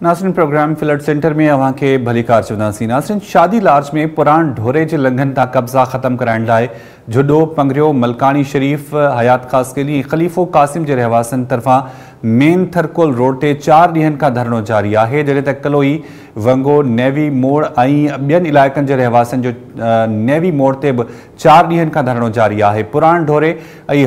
Nasreen programme flood centre में अवां के भली कार चवंदासीं। नासरीन शादी लार्ज में पुरान ढोरे के लंघन ता कब्जा खत्म कराइण लाइ जुडो पंगरियो मलकानी शरीफ हयात खासकेली खलीफो कासिम के रहवासन तरफा मेन थरकोल रोड ते 4 ॾींहनि का धरणो जारी है, जॾहिं त कलोई वंगो नेवी मोड़ ॿियनि इलाइक़नि के रहवासन जो नेवी मोड़ ते 4 ॾींहनि का धरणो जारी है। पुरान ढोरे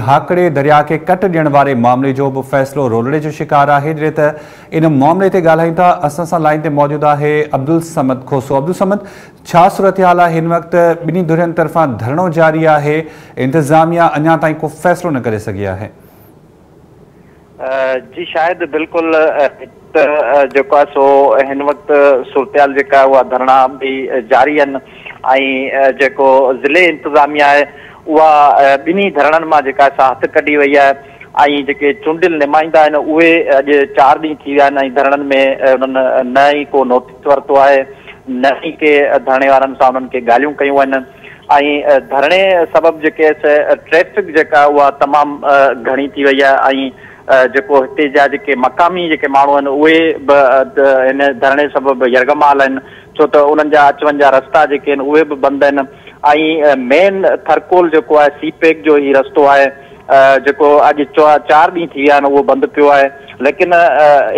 हाकड़े दरिया के कट ॾियण वारे मामले जो भी फैसलो रोलड़े जो शिकार है, जॾहिं त इन मामले ते ॻाल्हायूं था। असां सां लाइन ते मौजूद है अब्दुल समद खोसो। अब्दुल समद, छा सूरत हाल है? हिन वक्त ॿिन्ही धुरियुनि तरफा धरणो जारी है, इंतजामिया अञा ताईं को फैसलो न करे सघी है। जी शायद बिल्कुल जो सो हिन वक्त सूरत धरणा भी जारी जो ज़िले इंतजामिया है वह बिन्ही धरणन में हथ कढ़ी वही है। चूंडियल नुमाइंदा उहे अॼु 4 ॾींहं थी विया आहिनि। धरणन में उन्हनि न ही को नोटिस वरितो है, न ही के धरणे वारनि सां उन्हनि खे ॻाल्हियूं कयूं आहिनि। धरणे सबब ट्रैफिक उहा तमाम घणी थी वही है। जो हिते जा मकामी माण्हू आहिनि उहे बि इन धरणे सबब यरगमाल आहिनि, छो त उन्हनि जा अचवञ जा रस्ता उहे बि बंदि आहिनि। मेन थरकोल जो सीपेक जो ही रस्तो है जो अॼु 4 ॾींहं थी विया आहिनि उहो बंदि पियो है। लेकिन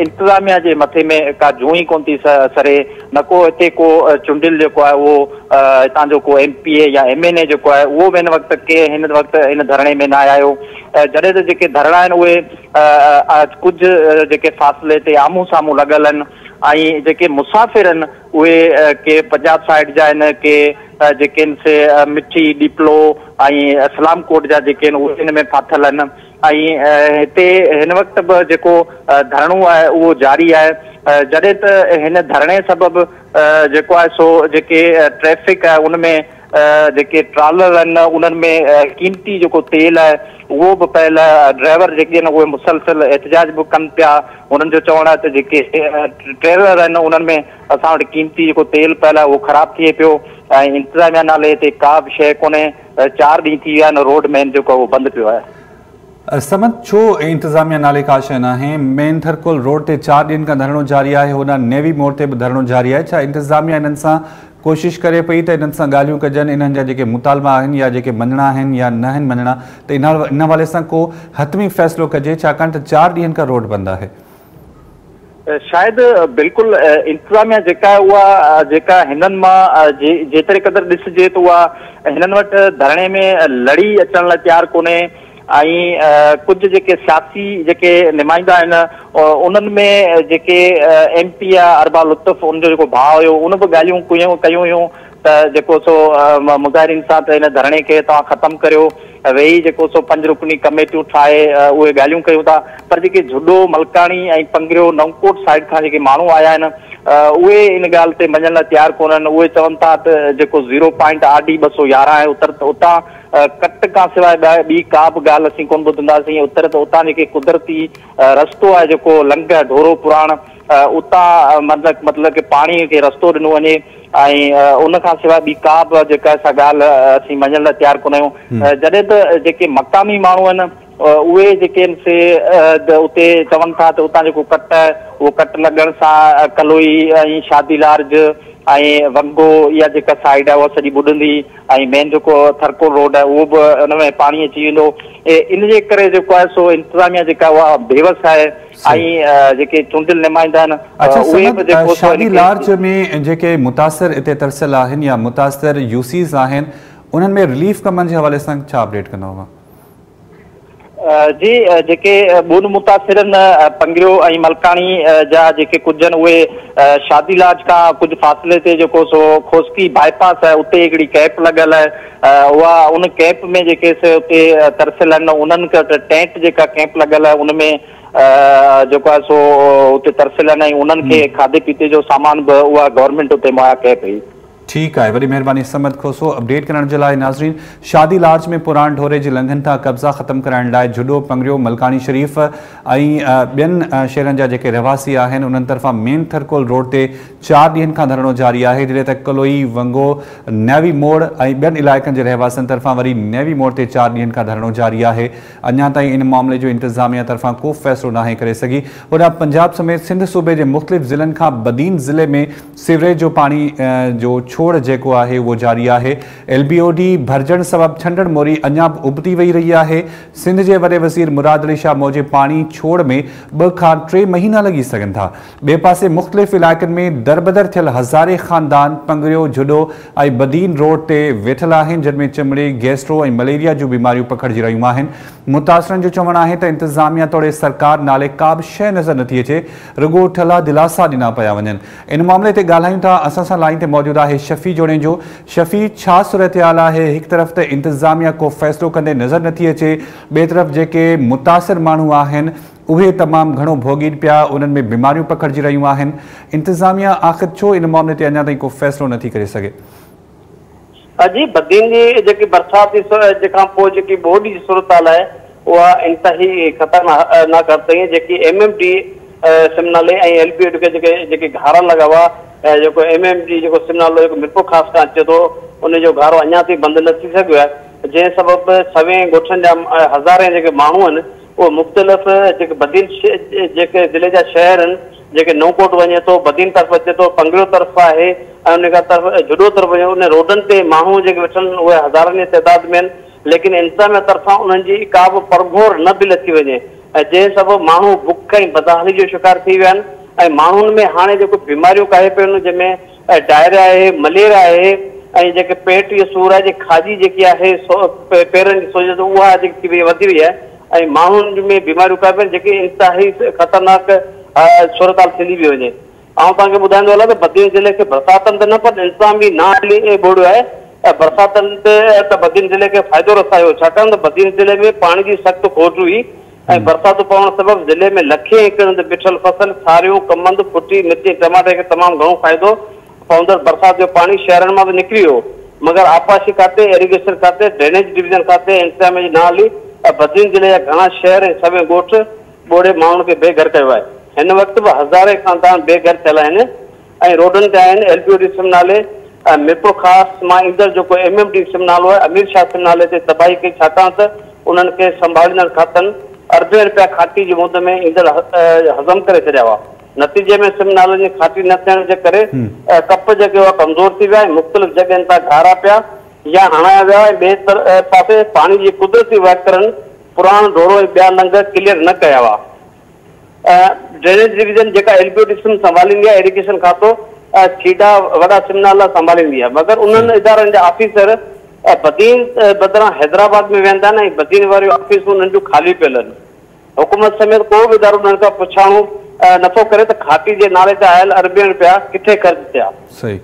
इंतजामिया के मथे में का जूं ही कोन थी सरे, न को हिते को चूंडियल जो है वो हितां जो को MPA या MNA जो है वो हिन वक्त के हिन वक्त इन धरणे में न आयो। जॾहिं त धरणा आहिनि उहे कुछ फासले ते आमू साम्हूं लगल आहिनि। मुसाफ़िर आहिनि उहे के पंजाब साइड जा आहिनि, के से मिठी डिपलो इस्लाम कोट जा उहे इन में फाथल आहिनि। हिते हिन वक्त बि धरणो है वो जारी है, जॾहिं त हिन धरणे सबब है सो ट्रैफिक है उनमें ट्रालर आहिनि उन्हनि में कीमती जो तेल है वो भी पहले ड्राइवर उहे मुसलसल एहतजाज भी कन पिया। उन्हनि जो चवण है तो ट्रेलर आहिनि उन्हनि में असां वटि कीमती तेल पहले वो ख़राब थिए पियो। इंतजामिया नाले ते का भी शइ कोन्हे। 4 ॾींहं थी विया आहिनि, रोड मेन जो वो बंदि पियो है। समझ छो इंतजामिया नाले का शइ न है? मेन थरकोल रोड ते 4 ॾींहनि का धरणो जारी है, होॾां नेवी मोड़ ते भी धरणो जारी है। छा इंतजामिया इन्हनि सां कोशिश करे पई त इन्हनि सां ॻाल्हियूं कजनि, इन्हनि जा मुतालबा आहिनि या मञणा आहिनि या न आहिनि मञणा, त इन हवाले सां को हतमी फ़ैसिलो कजे, छाकाणि त 4 ॾींहनि का रोड बंदि आहे? शायद बिल्कुल इंतजामिया उहा हिननि मां जेतिरे क़दर ॾिसजे त उहा हिननि वटि धरणे में लड़ी अचण लाइ तयारु कोन्हे। कुछ सियासी नुमाइंदा आहिनि उन्हनि में MP अरबा लुत्फ उनजो भाउ हुयो, उन भी ॻाल्हियूं कयूं हुयूं त सो मुज़ाहिरीन सां त हिन धरणे के तव्हां ख़त्म करियो, वेही सो 5 रुकनी कमेटियूं ठाहे उहे ॻाल्हियूं कयूं था। पर जुडो मलकानी पंगरियो नवकोट साइड खां माण्हू आया आहिनि उहे इन ॻाल्हि ते मञण लाइ तयारु कोन्हनि। उहे चवनि था त 0 पॉइंट RD 211 है उतां कट का सिवाय ॿी का भी ॻाल्हि असीं कोन ॿुधंदासीं। उतां कुदरती रस्तो है जो लंघ ढोरो पुराण उतां मतलब कि पानी के रस्तो ॾिनो वञे उन खां सिवाय ॿी का भी ॻाल्हि असीं मञण लाइ तयारु कोन आहियूं। जॾहिं त मक़ामी माण्हू आहिनि उहे से उते चवनि था त उतां कट वो कट लगण सां कलोई शादी लार्ज वंगो या साइड है वो सॼी बुॾंदी मेन जो थरकोल रोड है वो भी उनमें पानी अची वेंदो। इन जे करे है सो इंतजामिया उहा बेवस है। चूंडियल नुमाइंदा आहिनि शादी लार्ज में मुतासिर इते तरसियल आहिनि या मुतासिर यूसीज़ आहिनि उन्हनि में रिलीफ कमनि जे हवाले सां छा अपडेट कंदो हुआ? जी ॿुन मुतासिर पंगरियो मलकानी जा कुछ उहे शादी लाज का कुछ फासले ते सो खोसकी बाईपास है उते हिकिड़ी कैंप लगल है। उहा उन कैंप में उते तरसियल आहिनि उन्हनि टेंट कैंप लगल है उनमें सो उते तरसियल आहिनि उन्हनि खे खाधे पीते जो सामान भी उहा गवर्नमेंट उते मुहैया कए पई। ठीक है, वरी मेहरबानी समत खोसो अपडेट करण जे लाइ। नाज़रीन, शादी लार्ज में पुराण ढोरे जे लंघन था कब्ज़ा ख़त्म कराइण लाइ जुडो पंगरियो मलकानी शरीफ़ ऐं ॿियनि शहरनि जा जेके रहवासी आहिनि उन्हनि तरफ़ां मेन थरकोल रोड ते 4 ॾींहनि खां धरणो जारी आहे, जॾहिं त कलोई, वंगो, नेवी मोड़ ऐं ॿियनि इलाइक़नि जे रहवासियुनि तरफ़ां वरी नेवी मोड़ ते 4 ॾींहनि खां धरणो जारी आहे। अञा ताईं इन मामले जो इंतज़ामिया तरफ़ां को फ़ैसिलो नाहे करे सघी। होॾां पंजाब समेत सिंध सूबे जे मुख़्तलिफ़ ज़िलनि खां बदीन ज़िले में सीवरेज जो पाणी जो छोड़ जेको आहे वो जारी आहे। LBOD भरजण सबब छंडण मोरी अञा उबती वही रही है। सिंध के वडे वज़ीर मुराद अली शाह मौजे पानी छोड़ में 2 खां 3 महीना लगी सकन था। बे पासे मुख्तलिफ इलाक़न में दरबदर थियल हज़ारे खानदान पंगरियो, जुडो ऐं बदीन रोड ते वेठल आहिनि, जिनमें चमड़ी, गैस्ट्रो ऐं मलेरिया जो बीमारियों पकड़जी रहियूं आहिनि। मुतासिरनि जो चवणु आहे त इंतज़ामिया तोड़े सरकार नाले का बि शइ नज़र नथी अचे, रुगो ठला दिलासा ॾिना पिया वञनि। इन मामले ते ॻाल्हायूं था। असां सां लाइन ते मौजूदु आहे शफ़ी जोड़े जो। शफ़ी, छा सूरत हाल आहे? हिकु तरफ़ त इंतज़ामिया को फ़ैसिलो कंदे नज़र नथी अचे, ॿिए तरफ़ जेके मुतासिर माण्हू आहिनि उहे तमामु घणो भोॻीनि पिया, उन्हनि में बीमारियूं पकड़जी रहियूं आहिनि। इंतज़ामिया आख़िर छो इन मामले ते अञा ताईं को फ़ैसिलो नथी करे सघे? जी, बदीन जी जेकी बरसाती जेखां पोइ जेकी ॿोॾी जी सूरत हाल आहे उहा इंतही ख़तरनाक अथई। जेकी MMD सिमनाले ऐं LBOD के जेके घारा लॻा हुआ, जेको MMD जेको सिमनालो जेको मिरपुर ख़ासि खां अचे थो, उनजो घारो अञा ताईं बंदि न थी सघियो आहे, जंहिं सबबि सवें ॻोठनि जा हज़ारे जेके माण्हू आहिनि उहे मुख़्तलिफ़ जेके बदीन जेके ज़िले जा शहर आहिनि, जेके नवकोट वञे थो, बदीन तरफ़ अचे थो, पंगरियो तरफ़ आहे ऐं उन खां तरफ़ जुडो तरफ़ वञे, उन रोडनि ते माण्हू जेके वेठल आहिनि उहे हज़ारनि जी तइदाद में आहिनि, लेकिन इंतज़ामिया तरफ़ां उन्हनि जी का बि परघोर न बि लथी वञे, ऐं जंहिं सबबि माण्हू बुख ऐं बदहाली जो शिकार थी विया आहिनि। ऐं माण्हुनि में हाणे जेको बीमारियूं काहे पियूं आहिनि, जंहिंमें डायरिया आहे, मलेरिया आहे ऐं जेके पेट जो सूर आहे, जेकी खाजी जेकी आहे पेरनि जी सोज उहा जेकी वधी वई आहे, ऐं माण्हुनि में बीमारियूं काहे पियूं जेके इंतिहाई ख़तरनाक सूरत हाल थींदी पई वञे। ऐं तव्हांखे ॿुधाईंदो हलां त बदीन ज़िले खे बरसातनि ते न पर इंतज़ाम बि न हली बोड़ियो आहे। बरसातनि ते त बदीन ज़िले खे फ़ाइदो रसायो, छाकाणि त बदीन ज़िले में पाणी जी सख़्तु खोट हुई ऐं बरसातूं पवण सबबि ज़िले में लखे एकड़ ते बिठल फसल, सारियूं, कमंद, फुटी, मिर्ची, टमाटे खे तमामु घणो फ़ाइदो पवंदड़ बरसाति जो पाणी शहरनि मां बि निकिरी वियो, मगर आपाशी खाते, इरिगेशन खाते, ड्रेनेज डिवीज़न खाते इंतज़ाम जी न हली। बदीन ज़िले जा घणा शहर ऐं सभई ॻोठ ॿोड़े माण्हुनि खे बेघर कयो आहे। हिन वक़्तु बि हज़ारे खानदान बेघर थियल आहिनि ऐं रोडनि ते आहिनि। LBOD सिम नाले मिरपुर ख़ासि मां ईंदड़ जेको MMD सिम नालो आहे, अमीर शाह सिम नाले ते तबाही कई, छाकाणि त उन्हनि खे संभालींदड़ खातनि अरबे रुपया खाटी जी मुद में ईंदड़ हज़म करे छॾिया हुआ। नतीजे में सिम नालनि जी खाटी न थियण जे करे कप जेके हुआ कमज़ोर थी विया ऐं मुख़्तलिफ़ जॻहियुनि तां घारा पिया या हणाया विया ऐं ॿिए पासे पाणी जी कुदरती वहकरनि पुराणो ढोरो ऐं ॿिया लंघ क्लियर न कया हुआ। ड्रेनेज डिवीज़न जेका LBOD सिम संभालींदी आहे, इरिगेशन खातो खीडा वॾा सिम नाला संभालींदी आहे, मगर उन्हनि इदारनि जा ऑफिसर बदीन बदिरां हैदराबाद में वेंदा आहिनि ऐं बदीन वारियूं ऑफिसूं नंढियूं ख़ाली पियल आहिनि। हुकूमत समेत को बि इदारो उन्हनि खां पुछाणो नथो करे त खाती जे नाले ते आयल अरबे रुपया किथे ख़र्च थिया। सही।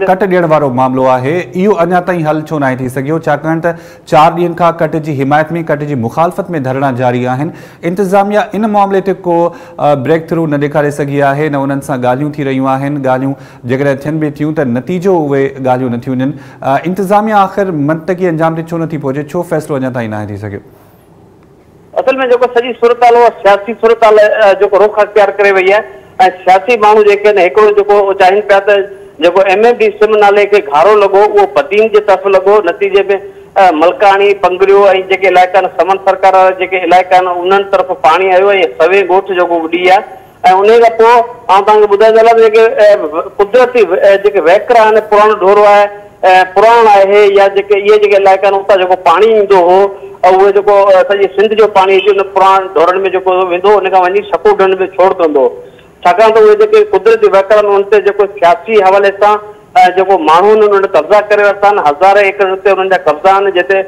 कट ॾियण वारो मामलो आहे, इहो अञा ताईं हल छो नाहे थी सघियो, छाकाणि त 4 ॾींहनि खां कट जी हिमायत में, कट जी मुखालफ़त में धरणा जारी आहिनि। इंतज़ामिया इन मामले ते को ब्रेक थ्रू न ॾेखारे सघी आहे, न उन्हनि सां ॻाल्हियूं थी रहियूं आहिनि। ॻाल्हियूं जेकॾहिं थियनि बि थियूं त नतीजो उहे ॻाल्हियूं नथियूं वञनि। इंतज़ामिया आख़िर मंतक़ी अंजाम ते छो नथी पहुचे, छो फ़ैसिलो अञा ताईं नाहे थी सघियो? असल में जेको सॼी सूरत हाल उहा सियासी सूरत हाल जेको रुख अख़्तियार करे वई आहे ऐं सियासी माण्हू जेके आहिनि हिकिड़ो जेको चाहिनि पिया त जेको MMD सिम नाले खे घारो लॻो उहो बदीन जे तरफ़ लॻो। नतीजे में मलकाणी, पंगरियो ऐं जेके इलाइक़ा आहिनि, समन सरकार वारा जेके इलाइक़ा आहिनि उन्हनि तरफ़ पाणी आयो ऐं सवें ॻोठ जेको उॾी आहे ऐं उन खां पोइ आउं तव्हांखे ॿुधाईंदो हलां जेके कुदरती जेके वहकर आहिनि, पुराणो ढोरो आहे, पुराण आहे, या जेके इहे जेके इलाइक़ा आहिनि उतां जेको पाणी ईंदो हो उहे जेको सॼी सिंध जो पाणी उन पुराण ढोरनि में जेको वेंदो उन खां वञी शकूडनि में छोड़ कंदो, छाकाणि त उहे जेके कुदरती वहकर आहिनि उन ते जेको सियासी हवाले सां जेको माण्हू आहिनि उन्हनि कब्ज़ा करे वरिता आहिनि। हज़ारे एकड़ ते उन्हनि जा कब्ज़ा आहिनि, जिते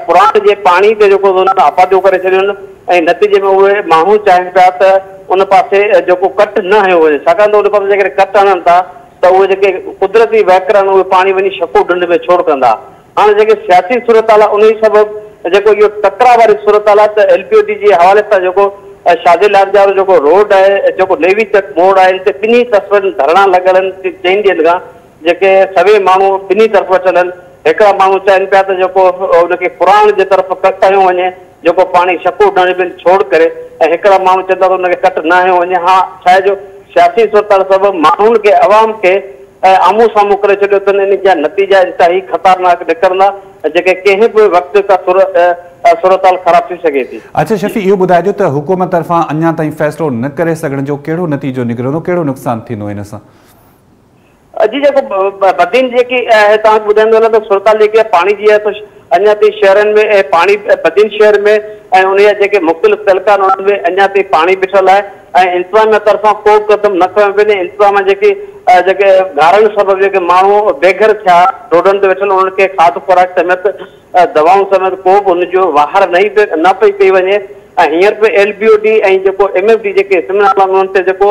पुराण जे पाणी ते जेको उन्हनि आबादियूं करे छॾियूं आहिनि ऐं नतीजे में उहे माण्हू चाहिनि पिया त उन पासे जेको कट न हयो वञे, छाकाणि त उन पासे जेकॾहिं कट हणनि था त उहे जेके कुदरती वहकर आहिनि उहे पाणी वञी शकूडनि में छोड़ कंदा। हाणे जेके सियासी सूरत हाल आहे उन सबबि जेको इहो टकराव वारी सूरत हाल आहे त LBOD जे हवाले सां जेको शादीलाल जा जो रोड है जो नेवी तक मोड़ है इनते बिन्ही तरफ़ धरणा लगल आहिनि 4 ॾींहंनि खां जेके सभई माण्हू बिन्ही तरफ़ चलनि हिकिड़ा माण्हू चवनि पिया त जेको उनखे पुराण जे तरफ़ कट हयो वञे जेको पाणी शकू ढंढ छोड़ करे ऐं हिकिड़ा माण्हू चवंदा त उनखे कट न हयो वञे। हा छा जो सियासी सूरत सबबि माण्हुनि खे अवाम खे आमू साम्हूं करे छॾियो अथनि इन जा नतीजा इंतिहाई ख़तरनाक निकिरंदा जेके कंहिं बि वक़्तु का सूरत हाल ख़राब थी सघे थी। अच्छा शफ़ी इहो ॿुधाइजो त हुकूमत तरफ़ां अञा ताईं फ़ैसिलो न करे सघण जो कहिड़ो नतीजो निकिरंदो कहिड़ो नुक़सानु थींदो हिन सां? जी जेको बदीन जेकी तव्हांखे ॿुधाईंदो न त सूरत हाल जेकी आहे पाणी जी आहे त अञा ताईं शहरनि में पाणी बदीन शहर में ऐं उन जा जेके मुख़्तलिफ़ तइलका आहिनि उन्हनि में अञा ताईं पाणी बीठल आहे ऐं इंतज़ामिया तरफ़ां को क़दम न खयो वञे। इंतज़ाम जेके गारनि सबबि जेके माण्हू बेघर थिया रोडनि ते वेठल उन्हनि खे खाध खुराक समेत दवाऊं समेत को बि हुनजो वाहर न पई वञे ऐं हींअर बि LBOD ऐं जेको MFD जेके सेमिनार उन्हनि ते जेको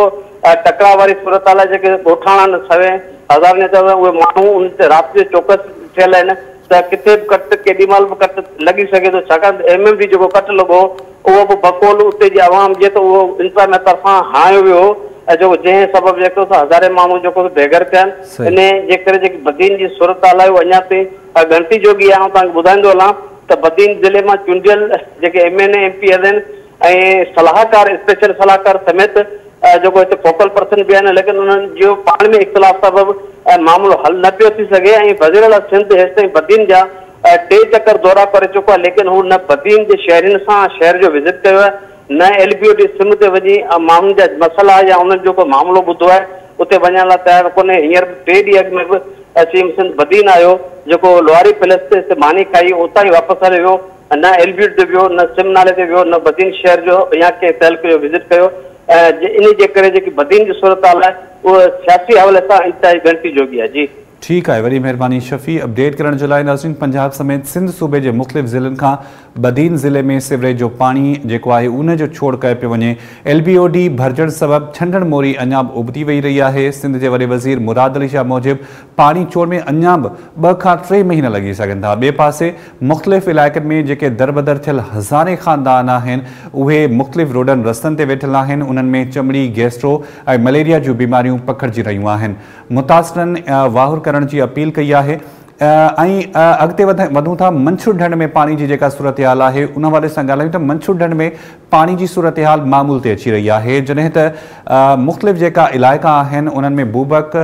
टकराव वारी सूरत हाल जेके ॻोठाणा सवे हज़ार ने उहे माण्हू उन ते राति जो चौकस थियल आहिनि त किथे बि कट केॾी महिल बि कट लॻी सघे थो छाकाणि MFD जेको कट लॻो उहो बि बकोल उते जी आवाम जे त उहो इंतज़ामिया तरफ़ां हायो वियो ऐं जो जंहिं सबबि जेको हज़ारे माण्हू जेको बेघर थिया आहिनि इन जे करे जेकी बदीन जी सूरत हाल आहे उहा अञा ताईं घंटी जोगी आहे। तव्हांखे ॿुधाईंदो हलां त बदीन ज़िले मां चूंडियल जेके MNA MP आहिनि ऐं सलाहकार स्पेशल सलाहकार समेत जेको हिते फोकल पर्सन बि आहिनि लेकिन उन्हनि जो पाण में इख़्तिलाफ़ सबबि मामिलो हल न पियो थी सघे ऐं वज़ीर आला सिंध हेसिताईं बदीन जा 2 चकर दौरा करे चुको आहे लेकिन हू न बदीन जे शहरियुनि सां शहर जो विज़िट कयो आहे न LBOD सिम ते वञी माण्हुनि जा मसइला या उन्हनि जो को मामिलो ॿुधो आहे उते वञण लाइ तयारु कोन्हे। हींअर 2 ॾींहं अॻु में बि CM सिंध बदीन आयो जेको लोहारी पैलेस ते मानी खाई उतां ई वापसि हलियो वियो न LBOD ते वियो न सिम नाले ते वियो न बदीन शहर जो या कंहिं तहलके जो विज़िट कयो। इन जे करे जेकी बदीन जी सूरत हाल आहे उहा सियासी हवाले सां इंतिहाई घंटी जोगी आहे। जी ठीक है, वरी मेहरबानी शफ़ी अपडेट करण जे लाइ। नाज़रीन, पंजाब समेत सिंध सूबे के मुख़्तलिफ़ ज़िलनि खां बदीन ज़िले में सिवरेज जो पानी जेको आहे उन जो छोड़ कयो पियो वञे। LBOD भरजण सबब छंडण मोरी अञा बि उबती वही रही है। सिंध के वॾे वज़ीर मुराद अली शाह मूजिब पानी छोड़ में अञा बि 2 खां 3 महीना लगी सघनि था। ॿिए पासे मुख़्तलिफ़ इलाइक़नि में जेके दरबदर थियल हज़ारे ख़ानदान आहिनि उहे मुख़्तलिफ़ रोडनि रस्तनि ते वेठल आहिनि। उन्हनि में चमड़ी गैस्ट्रो ऐं मलेरिया जूं बीमारियूं पखिड़िजी रहियूं आहिनि। मुतासिरनि वाहुर करण की अपील कई है। अगते वधूं था मंछूर ढंढ में पानी की जेका सूरत हाल है उन हवाले से ॻाल्हायूं त मंछूर ढंढ में पानी की सूरत हाल मामूल ते अची रही है जॾहिं त मुख़्तलिफ़ जेका इलाइक़ा आहिनि उन्हनि में बूबक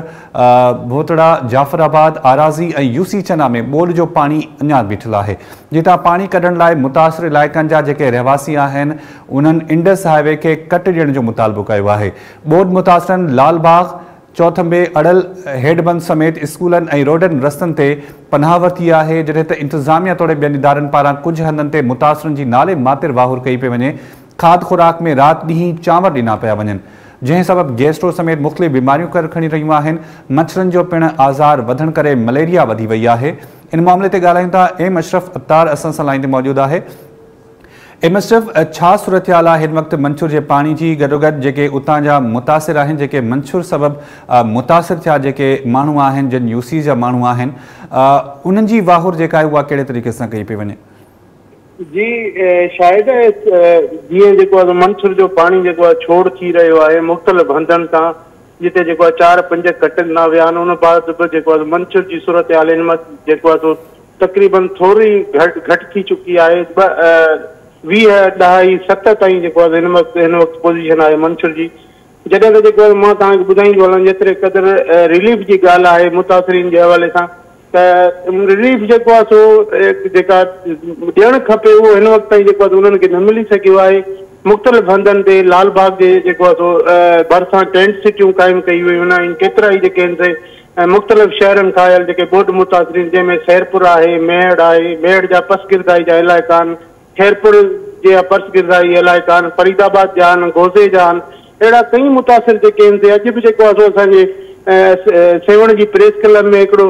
भोतड़ा जाफराबाद आराज़ी ऐं UC चना में ॿोॾ जो पानी अञा बीठल है। जितां पानी कढण लाइ मुतासिर इलाइक़नि जा जेके रहवासी आहिनि उन्हनि इंडस हाईवे के कट ॾियण जो मुतालबो कयो आहे। ॿोॾ मुतासिरनि लालबाग चौथंबे अड़ल हेडबंद समेत स्कूलन ऐं रोडन रस्तन ते पनाह वरिती है जॾहिं त इंतज़ामिया तोड़े ॿियनि इदारनि पारां कुछ हंधनि ते मुतासिरनि जी नाले मातिर वाहुर कई पे वञे। खाद खुराक में रात ॾींहुं चांवर ॾिना पिया वञनि जंहिं सबब गैस्ट्रो समेत मुख़्तलिफ़ बीमारियूं कर खणी रहियूं आहिनि। मच्छरनि जो पिण आज़ार वधण करे मलेरिया वधी वई है। इन मामले ते ॻाल्हायूं था। एम अशरफ अत्तार असां सां लाइन ते मौजूदु आहे। एम अशरफ, छा सूरत हाल आहे हिन वक़्तु मंछूर के पानी की गॾोगॾु जेके उतां जा मुतासिर आहिनि जेके मंछूर सबबि मुतासिर थिया जेके माण्हू आहिनि जिन UC जा माण्हू आहिनि उन्हनि जी वाहुर जेका आहे उहा कहिड़े तरीक़े सां कई पई वञे? जी शायदि जीअं जेको आहे मंछूर जो पानी जेको आहे छोड़ थी रहियो आहे मुख़्तलिफ़ हंधनि तां जिते जेको आहे 4-5 कट न विया आहिनि उन बाद बि जेको आहे मंछूर जी सूरत हाल हिन वक़्तु जेको आहे तक़रीबन थोरी घटि थी चुकी आहे। 20-7 ताईं जेको आहे हिन वक़्तु पोज़ीशन आहे मंछूर जी। जॾहिं त जेको मां तव्हांखे ॿुधाईंदो हलां जेतिरे क़दुरु रिलीफ जी ॻाल्हि आहे मुतासिरीन जे हवाले सां त रिलीफ जेको आहे सो जेका ॾियणु खपे उहो हिन वक़्तु ताईं जेको आहे उन्हनि खे न मिली सघियो आहे। मुख़्तलिफ़ हंधनि ते लालबाग जे जेको आहे सो भरिसां टेंट सिटियूं क़ाइमु कई वियूं आहिनि। केतिरा ई जेके आहिनि मुख़्तलिफ़ शहरनि खां आयल जेके ॿोॾ मुतासिरीन जंहिंमें सैरपुर आहे, मेड़ आहे, मेड़ जा पसगिरदाई जा इलाइक़ा आहिनि, खैरपुर जे पर्सगिरदाई इलाइक़ा आहिनि, फरीदाबाद जा आहिनि, गोज़े जा आहिनि, अहिड़ा कई मुतासिर जेके आहिनि ते अॼु बि जेको आहे सो असांजे सेवण जी प्रेस क्लब में हिकिड़ो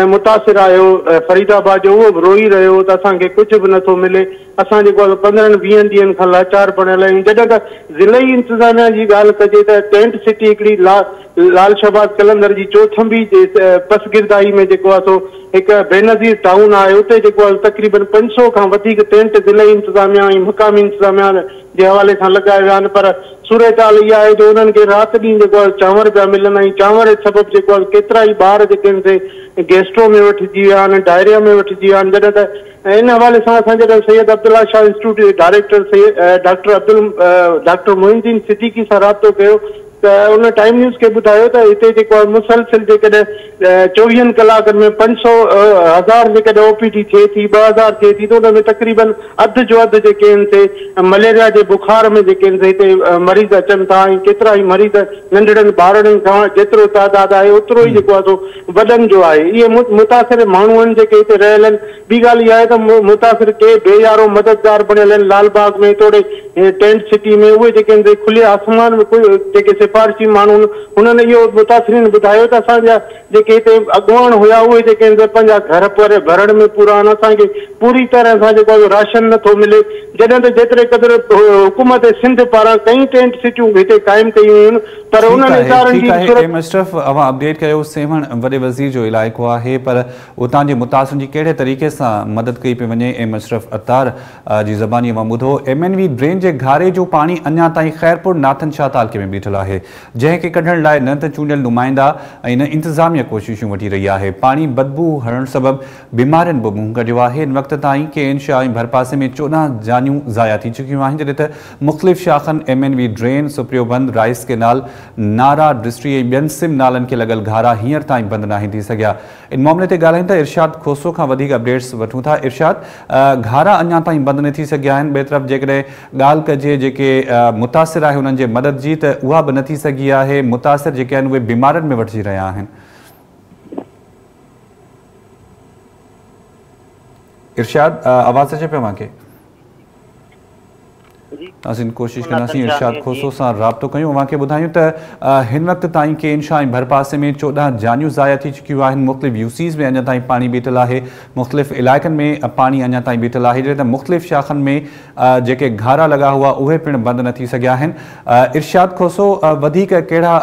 मुतासिर आयो फरीदाबाद जो उहो बि रोई रहियो त असांखे कुझु बि नथो मिले। असां जेको आहे 15-20 ॾींहंनि खां लाचार पढ़ियल आहियूं। जॾहिं त ज़िलई इंतज़ामिया जी ॻाल्हि कजे त टेंट सिटी हिकिड़ी लाल शहबाज कलंदर जी चौथंबी जे पसगिरदाई में जेको आहे सो एक बेनज़ीर टाउन आहे, उते जेको आहे तक़रीबन 500 खां वधीक टेंट ज़िले इंतिज़ामिया ऐं मक़ामी इंतिज़ामिया जे हवाले सां लॻाया विया आहिनि। पर सूरत हाल इहा आहे जो उन्हनि खे राति ॾींहुं जेको आहे चांवर पिया मिलनि, ऐं चांवर सबबु जेको आहे केतिरा ई ॿार जेके आहिनि से गैस्ट्रो में वठिजी विया आहिनि, डायरिया में वठिजी विया आहिनि। जॾहिं त इन हवाले सां असां जॾहिं सैयद अब्दुल्ला शाह इंस्टीट्यूट जे डायरेक्टर डॉक्टर मोइनुद्दीन सिद्दीकी सां राब्तो कयो त उन टाइम न्यूज़ खे ॿुधायो त हिते जेको आहे मुसलसिल जेकॾहिं 24 कलाकनि में 500,000 जेकॾहिं OPD थिए थी, 2000 थिए थी, त उन में तक़रीबन अधु जो अधु जेके आहिनि से मलेरिया जे बुखार में जेके आहिनि से हिते मरीज़ अचनि था। ऐं केतिरा ई मरीज़ नंढड़नि ॿारनि खां जेतिरो तादाद आहे ओतिरो ई जेको आहे सो वॾनि जो आहे। इहे मुतासिर माण्हू आहिनि जेके हिते रहियल आहिनि। ॿी ॻाल्हि इहा आहे त मुतासिर के बेयारो मददगार बणियल आहिनि लालबाग में, तोड़े टेंट सिटी में, उहे जेके आहिनि खुले आसमान में जेके सिफारिशी माण्हू हुननि इहो मुतासिरीन ॿुधायो त असांजा जेके हिते अॻुवान हुया उहे जेके आहिनि पंहिंजा घर पर भरण में पूरा आहिनि। असांखे पूरी तरह सां जेको आहे राशन नथो मिले, जॾहिं त जेतिरे क़दुरु हुकूमत सिंध पारां कई टेंट सिटियूं हिते क़ाइमु कयूं आहिनि, पर उन्हनि इदारनि जी मशरफ अवां अपडेट कयो सेवण वॾे वज़ीर जो इलाइक़ो आहे, पर उतां जे मुतासिरनि जी कहिड़े तरीक़े सां मदद कई पई वञे। मशरफ अतार जी ज़बानी मां ॿुधो MNV ड्रेन जे घारे जो पाणी अञा ताईं ख़ैरपुर नाथन शाह तालके में बीठल आहे, जंहिंखे कढण लाइ न त चूंडियल नुमाइंदा ऐं न इंतिज़ामिया कोशिशूं वठी रही आहे। पाणी बदबू हणण सबबि बीमारियुनि बि मुंहुं कढियो आहे। इन वक़्त ताईं KN शाह ऐं भरपासे में 14 जानियूं ज़ाया थी चुकियूं आहिनि, जॾहिं त मुख़्तलिफ़ शाखनि MNV ड्रेन, सुप्रियोबंद, राइस केनाल, नारा डिस्ट्री ऐं ॿियनि सिम नालनि खे लॻल घारा हींअर ताईं बंदि नाहिनि थी सघिया। इन मामले ते ॻाल्हायूं था इरशाद खोसो खां वधीक अपडेट्स वठूं था। इरशाद, घारा अञा ताईं बंदि न थी सघिया आहिनि, ॿिए तरफ़ जेकॾहिं ॻाल्हि कजे जेके मुतासिर आहे उन्हनि जे मदद जी, त उहा बि न थी सघी आहे। मुतासिर जेके आहिनि उहे बीमारियुनि में वठिजी रहिया आहिनि। इरशाद, आवाज़ अचे पियो मूंखे? असीं कोशिशि कंदासीं इरशाद खोसो सां राब्तो कयूं, अव्हांखे ॿुधायूं त हिन वक़्त ताईं KN शाह ऐं भरपासे में 14 जानियूं ज़ाया थी चुकियूं आहिनि। मुख़्तलिफ़ UCs में अञा ताईं पाणी बीठल आहे, मुख़्तलिफ़ इलाइक़नि में पाणी अञा ताईं बीठल आहे, जॾहिं त मुख़्तलिफ़ शाखनि में जेके घारा लॻा हुआ उहे पिणु बंदि न थी सघिया आहिनि। इरशाद खोसो, वधीक कहिड़ा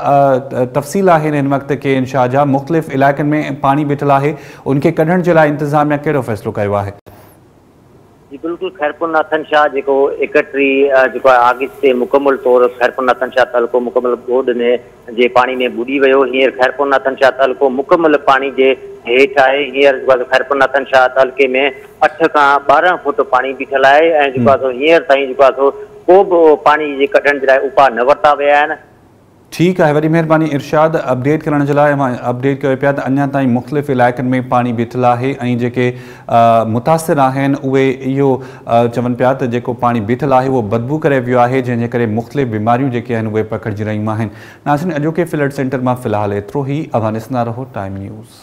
तफ़सील आहिनि हिन वक़्त KN शाह जा? मुख़्तलिफ़ इलाइक़नि में पाणी बीठल आहे, उनखे कढण जे लाइ इंतिज़ामिया कहिड़ो फ़ैसिलो कयो आहे? जी बिल्कुल, खैरपुर नाथन शाह जो 31 आगस्ट से मुकम्मल तौर खैरपुर नाथन शाह तालुको मुकम्मल गोड ने जे पानी में बुड़ी वो। हींअर खैरपुर नाथन शाह तालुको मुकम्मल पानी के हेठ है। हींअर खैरपुर नाथन शाह तालुके में 8 खां 12 फुट पानी बीठल है। हींअर ताईं को भी पानी जे कढण जे लाइ उपा न वरिता विया आहिनि। ठीक है, वही मेहरबानी इरशाद अपडेट करण जे लाइ। अपडेट कयो पिया त अञा ताईं मुख़्तलिफ़ इलाइक़नि में पाणी बीठल आहे ऐं जेके मुतासिर आहिनि उहे इहो चवनि पिया त जेको पाणी बीठल आहे उहो बदबू करे वियो आहे, जंहिंजे करे मुख़्तलिफ़ बीमारियूं जेके आहिनि उहे पकड़जी रहियूं आहिनि। नाज़रीन, अॼोके फ्लड सेंटर मां फ़िलहाल एतिरो ई। अव्हां ॾिसंदा रहो टाइम न्यूज़।